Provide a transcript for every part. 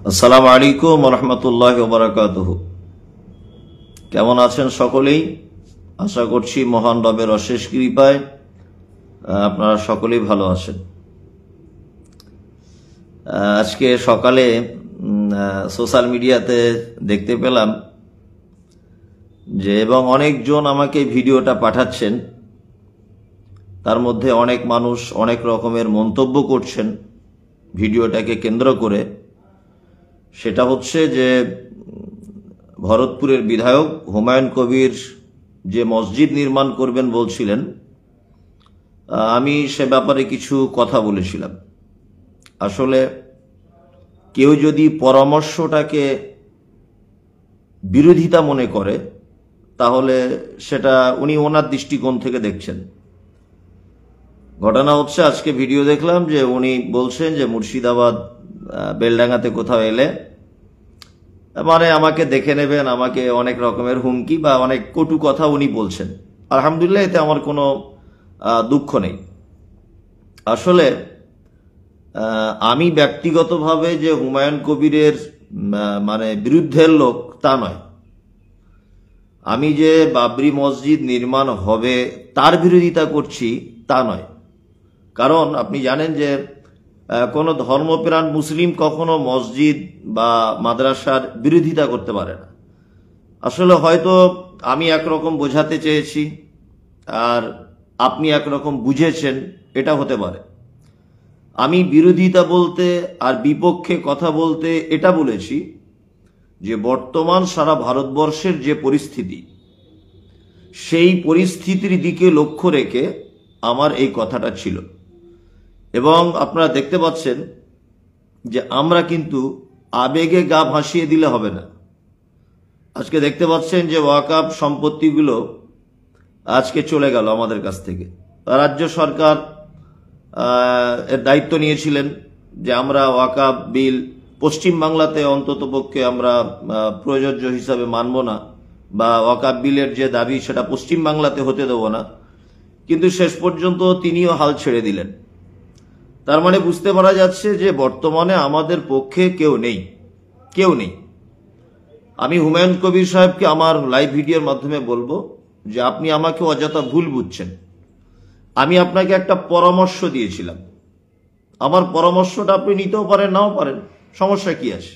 আসসালামু আলাইকুম রহমতুল্লাহি ওয়া বারাকাতুহু। কেমন আছেন সকলেই? আশা করছি মহান রবের অশেষ কৃপায় আপনারা সকলেই ভালো আছেন। আজকে সকালে সোশ্যাল মিডিয়াতে দেখতে পেলাম যে এবং অনেকজন আমাকে ভিডিওটা পাঠাচ্ছেন, তার মধ্যে অনেক মানুষ অনেক রকমের মন্তব্য করছেন ভিডিওটাকে কেন্দ্র করে। সেটা হচ্ছে যে ভরতপুরের বিধায়ক হুমায়ুন কবির যে মসজিদ নির্মাণ করবেন বলছিলেন, আমি সে ব্যাপারে কিছু কথা বলেছিলাম। আসলে কেউ যদি পরামর্শটাকে বিরোধিতা মনে করে তাহলে সেটা উনি ওনার দৃষ্টিকোণ থেকে দেখছেন। ঘটনা হচ্ছে, আজকে ভিডিও দেখলাম যে উনি বলছেন যে মুর্শিদাবাদ বেলডাঙ্গাতে কোথাও এলে মানে আমাকে দেখে নেবেন, আমাকে অনেক রকমের হুমকি বা অনেক কটু কথা উনি বলছেন। আলহামদুলিল্লাহ, এতে আমার কোনো দুঃখ নেই। আসলে আমি ব্যক্তিগতভাবে যে হুমায়ুন কবিরের মানে বিরুদ্ধের লোক তা নয়। আমি যে বাবরি মসজিদ নির্মাণ হবে তার বিরোধিতা করছি তা নয়। কারণ আপনি জানেন যে কোনো ধর্মপ্রাণ মুসলিম কখনো মসজিদ বা মাদ্রাসার বিরোধিতা করতে পারে না। আসলে হয়তো আমি একরকম বোঝাতে চেয়েছি আর আপনি একরকম বুঝেছেন, এটা হতে পারে। আমি বিরোধিতা বলতে আর বিপক্ষে কথা বলতে এটা বলেছি যে বর্তমান সারা ভারতবর্ষের যে পরিস্থিতি, সেই পরিস্থিতির দিকে লক্ষ্য রেখে আমার এই কথাটা ছিল। এবং আপনারা দেখতে পাচ্ছেন যে আমরা কিন্তু আবেগে গা ভাসিয়ে দিলে হবে না। আজকে দেখতে পাচ্ছেন যে ওয়াকফ সম্পত্তিগুলো আজকে চলে গেল আমাদের কাছ থেকে। রাজ্য সরকার এর দায়িত্ব নিয়েছিলেন যে আমরা ওয়াকফ বিল পশ্চিমবাংলাতে অন্ততপক্ষে আমরা প্রযোজ্য হিসাবে মানব না, বা ওয়াকফ বিলের যে দাবি সেটা পশ্চিমবাংলাতে হতে দেব না। কিন্তু শেষ পর্যন্ত তিনিও হাল ছেড়ে দিলেন। তার মানে বুঝতে পারা যাচ্ছে যে বর্তমানে আমাদের পক্ষে কেউ নেই। আমি হুমায়ুন কবির সাহেবকে আমার লাইভ ভিডিওর মাধ্যমে বলবো যে আপনি আমাকে অযথা ভুল বুঝছেন। আমি আপনাকে একটা পরামর্শ দিয়েছিলাম, আমার পরামর্শটা আপনি নিতেও পারেন নাও পারেন, সমস্যা কি আছে?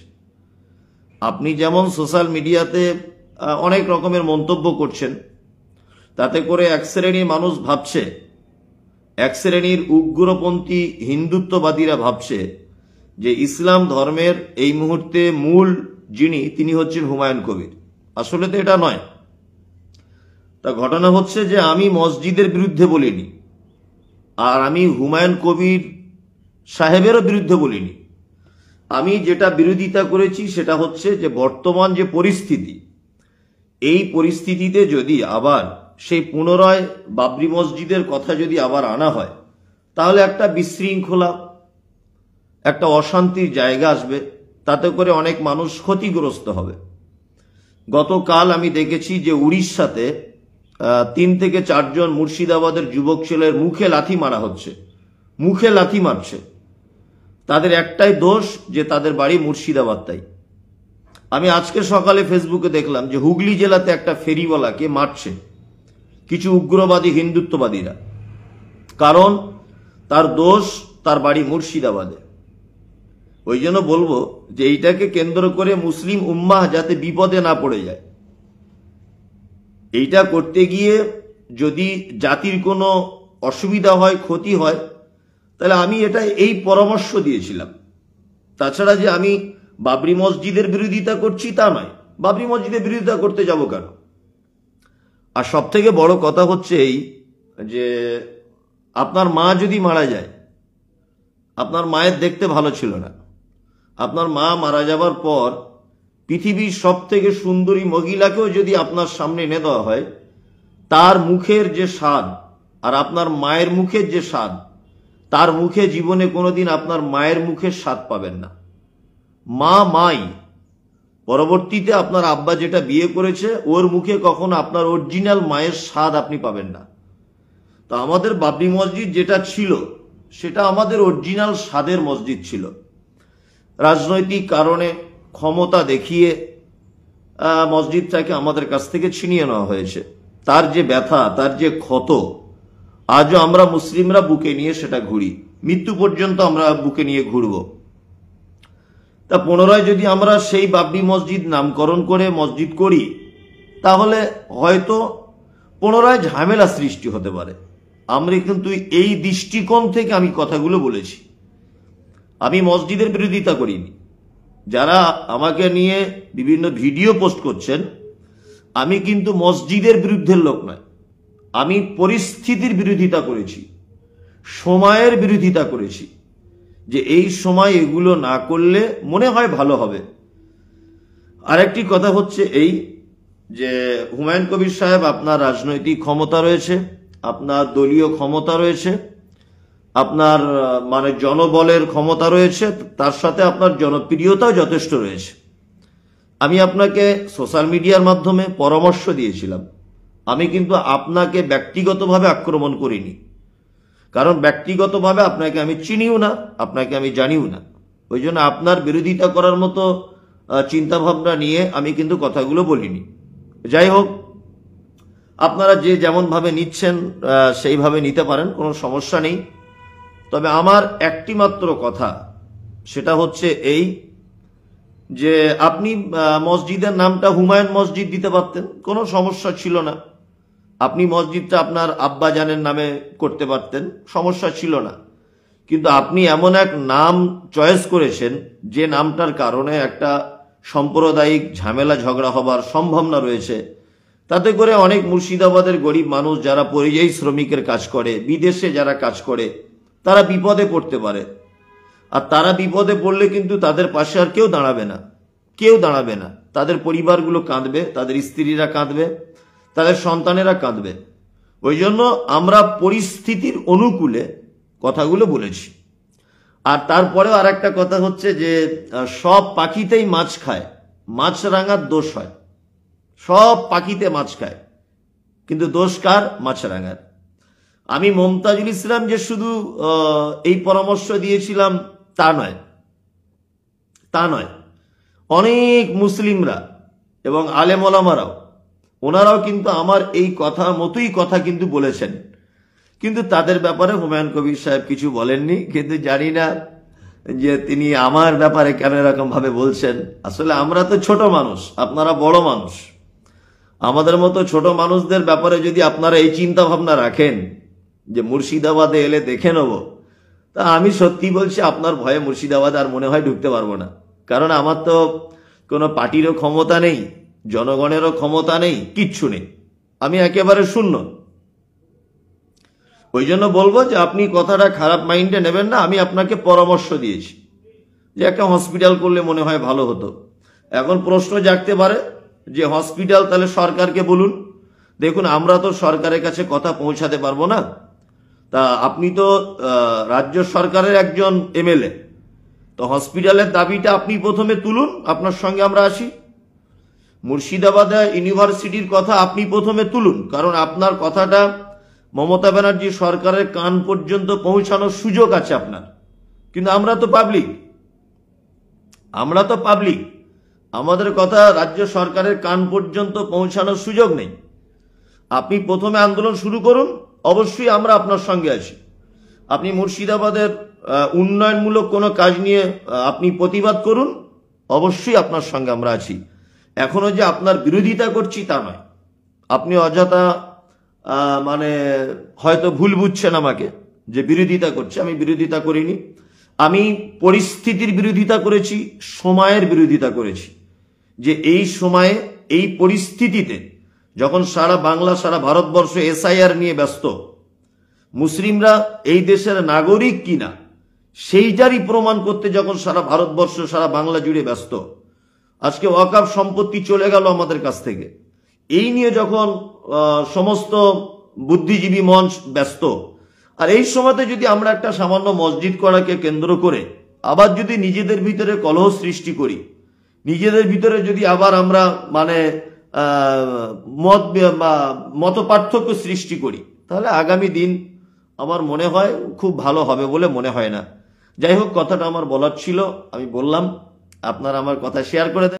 আপনি যেমন সোশ্যাল মিডিয়াতে অনেক রকমের মন্তব্য করছেন, তাতে করে এক শ্রেণীর মানুষ ভাবছে, এক শ্রেণীর উগ্রপন্থী হিন্দুত্ববাদীরা ভাবছে যে ইসলাম ধর্মের এই মুহূর্তে মূল যিনি তিনি হচ্ছেন হুমায়ুন কবির। আসলে তো এটা নয়। তা ঘটনা হচ্ছে যে আমি মসজিদের বিরুদ্ধে বলিনি, আর আমি হুমায়ুন কবির সাহেবেরও বিরুদ্ধে বলিনি। আমি যেটা বিরোধিতা করেছি সেটা হচ্ছে যে বর্তমান যে পরিস্থিতি, এই পরিস্থিতিতে যদি আবার সেই পুনরায় বাবরি মসজিদের কথা যদি আবার আনা হয়, তাহলে একটা বিশৃঙ্খলা, একটা অশান্তির জায়গা আসবে, তাতে করে অনেক মানুষ ক্ষতিগ্রস্ত হবে। গতকাল আমি দেখেছি যে উড়িষ্যাতে 3 থেকে 4 জন মুর্শিদাবাদের যুবক ছেলের মুখে লাথি মারা হচ্ছে, মুখে লাথি মারছে। তাদের একটাই দোষ যে তাদের বাড়ি মুর্শিদাবাদ। তাই আমি আজকে সকালে ফেসবুকে দেখলাম যে হুগলি জেলাতে একটা ফেরিওয়ালাকে মারছে কিছু উগ্রবাদী হিন্দুত্ববাদীরা, কারণ তার দোষ তার বাড়ি মুর্শিদাবাদে। ওই জন্য বলবো যে এইটাকে কেন্দ্র করে মুসলিম উম্মাহ যাতে বিপদে না পড়ে যায়, এইটা করতে গিয়ে যদি জাতির কোনো অসুবিধা হয়, ক্ষতি হয়, তাহলে আমি এই পরামর্শ দিয়েছিলাম। তাছাড়া যে আমি বাবরি মসজিদের বিরোধিতা করছি তা নয়। বাবরি মসজিদের বিরোধিতা করতে যাব কেন? আর সব থেকে বড় কথা হচ্ছে এই যে আপনার মা যদি মারা যায়, আপনার মায়ের দেখতে ভালো ছিল না, আপনার মা মারা যাবার পর পৃথিবীর সব থেকে সুন্দরী মহিলাকেও যদি আপনার সামনে এনে দেওয়া হয়, তার মুখের যে স্বাদ আর আপনার মায়ের মুখের যে স্বাদ, তার মুখে জীবনে কোনোদিন আপনার মায়ের মুখের স্বাদ পাবেন না। মাই পরবর্তীতে আপনার আব্বা যেটা বিয়ে করেছে ওর মুখে কখনো আপনার অরিজিনাল মায়ের স্বাদ আপনি পাবেন না। তো আমাদের বাবরি মসজিদ যেটা ছিল সেটা আমাদের অরিজিনাল স্বাদের মসজিদ ছিল। রাজনৈতিক কারণে ক্ষমতা দেখিয়ে মসজিদটাকে আমাদের কাছ থেকে ছিনিয়ে নেওয়া হয়েছে। তার যে ব্যথা, তার যে ক্ষত, আজও আমরা মুসলিমরা বুকে নিয়ে সেটা ঘুরি, মৃত্যু পর্যন্ত আমরা বুকে নিয়ে ঘুরব। তা পুনরায় যদি আমরা সেই বাবরি মসজিদ নামকরণ করে মসজিদ করি, তাহলে হয়তো পুনরায় ঝামেলা সৃষ্টি হতে পারে। আমরা কিন্তু এই দৃষ্টিকোণ থেকে আমি কথাগুলো বলেছি। আমি মসজিদের বিরোধিতা করিনি। যারা আমাকে নিয়ে বিভিন্ন ভিডিও পোস্ট করছেন, আমি কিন্তু মসজিদের বিরুদ্ধের লোক নয়। আমি পরিস্থিতির বিরোধিতা করেছি, সময়ের বিরোধিতা করেছি, যে এই সময় এগুলো না করলে মনে হয় ভালো হবে। আরেকটি কথা হচ্ছে এই যে হুমায়ুন কবির সাহেব, আপনার রাজনৈতিক ক্ষমতা রয়েছে, আপনার দলীয় ক্ষমতা রয়েছে, আপনার মানে জনবলের ক্ষমতা রয়েছে, তার সাথে আপনার জনপ্রিয়তাও যথেষ্ট রয়েছে। আমি আপনাকে সোশ্যাল মিডিয়ার মাধ্যমে পরামর্শ দিয়েছিলাম। আমি কিন্তু আপনাকে ব্যক্তিগতভাবে আক্রমণ করিনি, কারণ ব্যক্তিগতভাবে আপনাকে আমি চিনিও না, আপনাকে আমি জানিও না। ওই জন্য আপনার বিরোধিতা করার মতো চিন্তা ভাবনা নিয়ে আমি কিন্তু কথাগুলো বলিনি। যাই হোক, আপনারা যে যেমন ভাবে নিচ্ছেন সেইভাবে নিতে পারেন, কোনো সমস্যা নেই। তবে আমার একটি মাত্র কথা, সেটা হচ্ছে এই যে আপনি মসজিদের নামটা হুমায়ুন মসজিদ দিতে পারতেন, কোনো সমস্যা ছিল না। আপনি মসজিদটা আপনার আব্বা জানের নামে করতে পারতেন, সমস্যা ছিল না। কিন্তু আপনি এমন এক নাম চয়েস করেছেন যে নামটার কারণে একটা সাম্প্রদায়িক ঝামেলা ঝগড়া হবার সম্ভাবনা রয়েছে। তাতে করে অনেক মুর্শিদাবাদের গরিব মানুষ যারা পরিযায়ী শ্রমিকের কাজ করে, বিদেশে যারা কাজ করে, তারা বিপদে পড়তে পারে। আর তারা বিপদে পড়লে কিন্তু তাদের পাশে আর কেউ দাঁড়াবে না, কেউ দাঁড়াবে না। তাদের পরিবারগুলো কাঁদবে, তাদের স্ত্রীরা কাঁদবে, তাদের সন্তানেরা কাঁদবে। ওই জন্য আমরা পরিস্থিতির অনুকূলে কথাগুলো বলেছি। আর তারপরেও আর একটা কথা হচ্ছে যে সব পাখিতেই মাছ খায়, মাছরাঙার দোষ হয়। সব পাখিতে মাছ খায়, কিন্তু দোষ কার? মাছরাঙার। আমি মমতাজুল ইসলাম যে শুধু এই পরামর্শ দিয়েছিলাম তা নয়, তা নয়। অনেক মুসলিমরা এবং আলেম ওলামারাও, ওনারাও কিন্তু আমার এই কথা মতোই কথা কিন্তু বলেছেন। কিন্তু তাদের ব্যাপারে হুমায়ুন কবির সাহেব কিছু বলেননি। কিন্তু জানি না যে তিনি আমার ব্যাপারে কেন এরকম ভাবে বলছেন। আসলে আমরা তো ছোট মানুষ, আপনারা বড় মানুষ। আমাদের মতো ছোট মানুষদের ব্যাপারে যদি আপনারা এই চিন্তা ভাবনা রাখেন যে মুর্শিদাবাদে এলে দেখে নেব, তা আমি সত্যি বলছি, আপনার ভয়ে মুর্শিদাবাদ আর মনে হয় ঢুকতে পারবো না। কারণ আমার তো কোনো পার্টিরও ক্ষমতা নেই, জনগণেরও ক্ষমতা নেই, কিচ্ছু নেই। আমি একেবারে শূন্য। ওই জন্য বলবো যে আপনি কথাটা খারাপ মাইন্ডে নেবেন না। আমি আপনাকে পরামর্শ দিয়েছি যে একটা হসপিটাল করলে মনে হয় ভালো হতো। এখন প্রশ্ন জাগতে পারে যে হসপিটাল তাহলে সরকারকে বলুন। দেখুন, আমরা তো সরকারের কাছে কথা পৌঁছাতে পারবো না। তা আপনি তো রাজ্য সরকারের একজন এমএলএ, তো হসপিটালের দাবিটা আপনি প্রথমে তুলুন, আপনার সঙ্গে আমরা আসি। মুর্শিদাবাদে ইউনিভার্সিটির কথা আপনি প্রথমে তুলুন, কারণ আপনার কথাটা মমতা ব্যানার্জি সরকারের কান পর্যন্ত পৌঁছানোর সুযোগ আছে আপনার। কিন্তু আমরা তো পাবলিক, আমরা তো পাবলিক, আমাদের কথা রাজ্য সরকারের কান পর্যন্ত পৌঁছানোর সুযোগ নেই। আপনি প্রথমে আন্দোলন শুরু করুন, অবশ্যই আমরা আপনার সঙ্গে আছি। আপনি মুর্শিদাবাদের উন্নয়নমূলক কোনো কাজ নিয়ে আপনি প্রতিবাদ করুন, অবশ্যই আপনার সঙ্গে আমরা আছি। এখনো যে আপনার বিরোধিতা করছি তা নয়। আপনি অযথা মানে হয়তো ভুল বুঝছেন আমাকে যে বিরোধিতা করছে। আমি বিরোধিতা করিনি। আমি পরিস্থিতির বিরোধিতা করেছি, সময়ের বিরোধিতা করেছি। যে এই সময়ে, এই পরিস্থিতিতে যখন সারা বাংলা, সারা ভারতবর্ষ এসআইআর নিয়ে ব্যস্ত, মুসলিমরা এই দেশের নাগরিক কিনা সেইটারই প্রমাণ করতে যখন সারা ভারতবর্ষ, সারা বাংলা জুড়ে ব্যস্ত, আজকে ওয়াকফ সম্পত্তি চলে গেল আমাদের কাছ থেকে, এই নিয়ে যখন সমস্ত বুদ্ধিজীবী মঞ্চ ব্যস্ত, আর এই সময়তে যদি আমরা একটা সামান্য মসজিদ করাকে কেন্দ্র করে আবার যদি নিজেদের ভিতরে কলহ সৃষ্টি করি, নিজেদের ভিতরে যদি আবার আমরা মানে মত পার্থক্য সৃষ্টি করি, তাহলে আগামী দিন আমার মনে হয় খুব ভালো হবে বলে মনে হয় না। যাই হোক, কথাটা আমার বলার ছিল, আমি বললাম। আপনারা আমার কথা শেয়ার করে দেন।